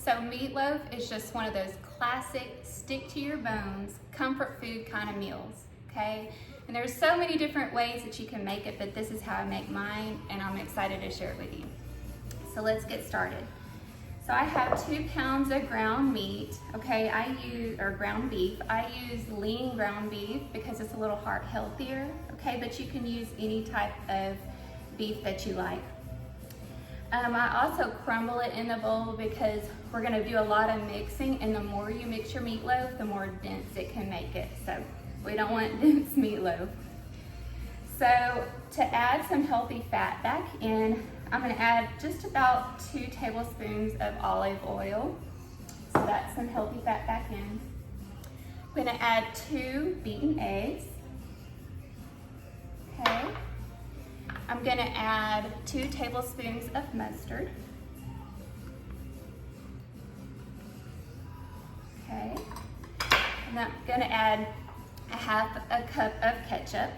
So meatloaf is just one of those classic stick to your bones, comfort food kind of meals, okay? And there's so many different ways that you can make it, but this is how I make mine, and I'm excited to share it with you. So let's get started. So I have 2 pounds of ground meat, okay? Or ground beef. I use lean ground beef because it's a little heart healthier, okay? But you can use any type of beef that you like. I also crumble it in the bowl because we're gonna do a lot of mixing, and the more you mix your meatloaf, the more dense it can make it. So we don't want dense meatloaf. So to add some healthy fat back in, I'm gonna add just about 2 tablespoons of olive oil. So that's some healthy fat back in. I'm gonna add 2 beaten eggs. Okay. I'm gonna add 2 tablespoons of mustard. Okay. And I'm gonna add a half a cup of ketchup.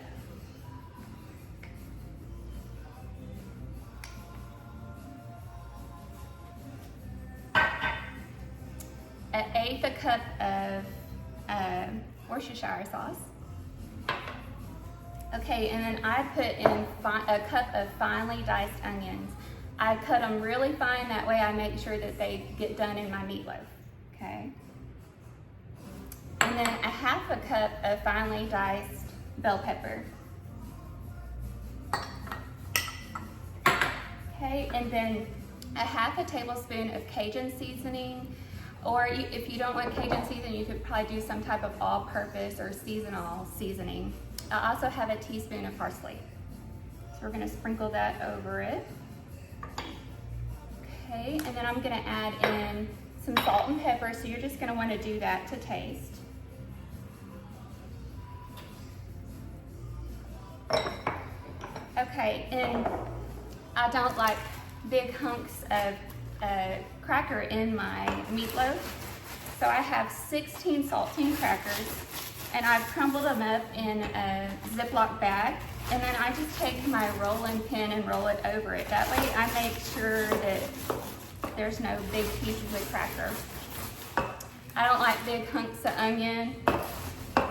An 1/8 a cup of Worcestershire sauce. Okay, and then I put in a cup of finely diced onions. I cut them really fine, that way I make sure that they get done in my meatloaf, okay? And then a half a cup of finely diced bell pepper. Okay, and then a half a tablespoon of Cajun seasoning, or if you don't want Cajun seasoning, you could probably do some type of all-purpose or seasonal seasoning. I also have a teaspoon of parsley. So we're gonna sprinkle that over it. Okay, and then I'm gonna add in some salt and pepper, so you're just gonna wanna do that to taste. Okay, and I don't like big hunks of cracker in my meatloaf. So I have 16 saltine crackers, and I've crumbled them up in a Ziploc bag, and then I just take my rolling pin and roll it over it. That way I make sure that there's no big pieces of cracker. I don't like big hunks of onion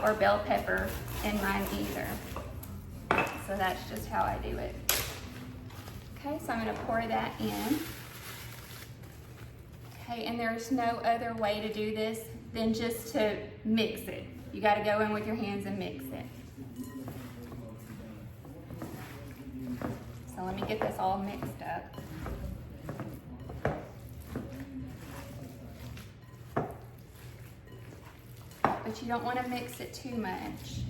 or bell pepper in mine either. So that's just how I do it. Okay, so I'm gonna pour that in. Okay, and there's no other way to do this than just to mix it. You gotta go in with your hands and mix it. So let me get this all mixed up. But you don't wanna mix it too much.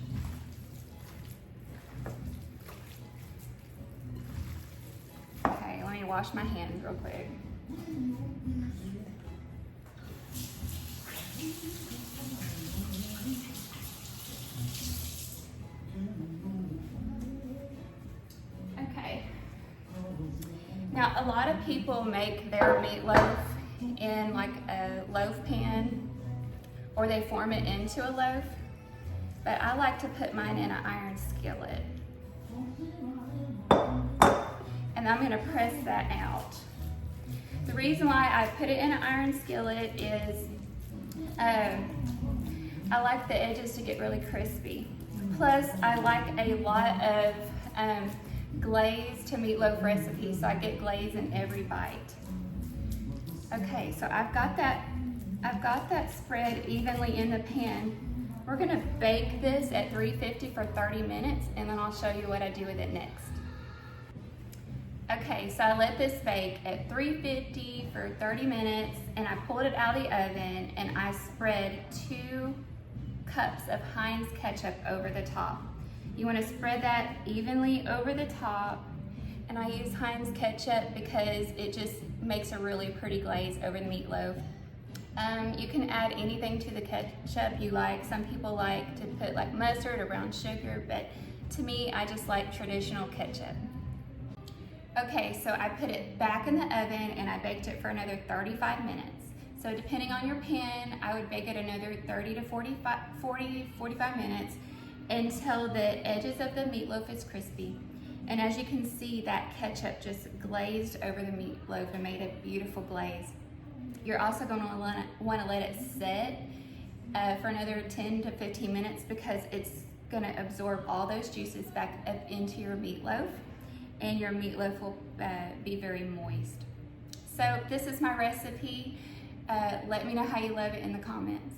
Okay, let me wash my hands real quick. Okay. Now, a lot of people make their meatloaf in like a loaf pan, or they form it into a loaf, but I like to put mine in an iron skillet. And I'm gonna press that out. The reason why I put it in an iron skillet is I like the edges to get really crispy. Plus, I like a lot of glaze to meatloaf recipes, so I get glaze in every bite. Okay, so I've got that spread evenly in the pan. We're gonna bake this at 350 for 30 minutes, and then I'll show you what I do with it next. Okay, so I let this bake at 350 for 30 minutes, and I pulled it out of the oven, and I spread 2 cups of Heinz ketchup over the top. You want to spread that evenly over the top, and I use Heinz ketchup because it just makes a really pretty glaze over the meatloaf. You can add anything to the ketchup you like. Some people like to put like mustard or brown sugar, but to me, I just like traditional ketchup. Okay, so I put it back in the oven and I baked it for another 35 minutes. So depending on your pan, I would bake it another 30 to 45 minutes until the edges of the meatloaf is crispy. And as you can see, that ketchup just glazed over the meatloaf and made a beautiful glaze. You're also going to want to let it set for another 10 to 15 minutes because it's going to absorb all those juices back up into your meatloaf, and your meatloaf will be very moist. So this is my recipe. Let me know how you love it in the comments.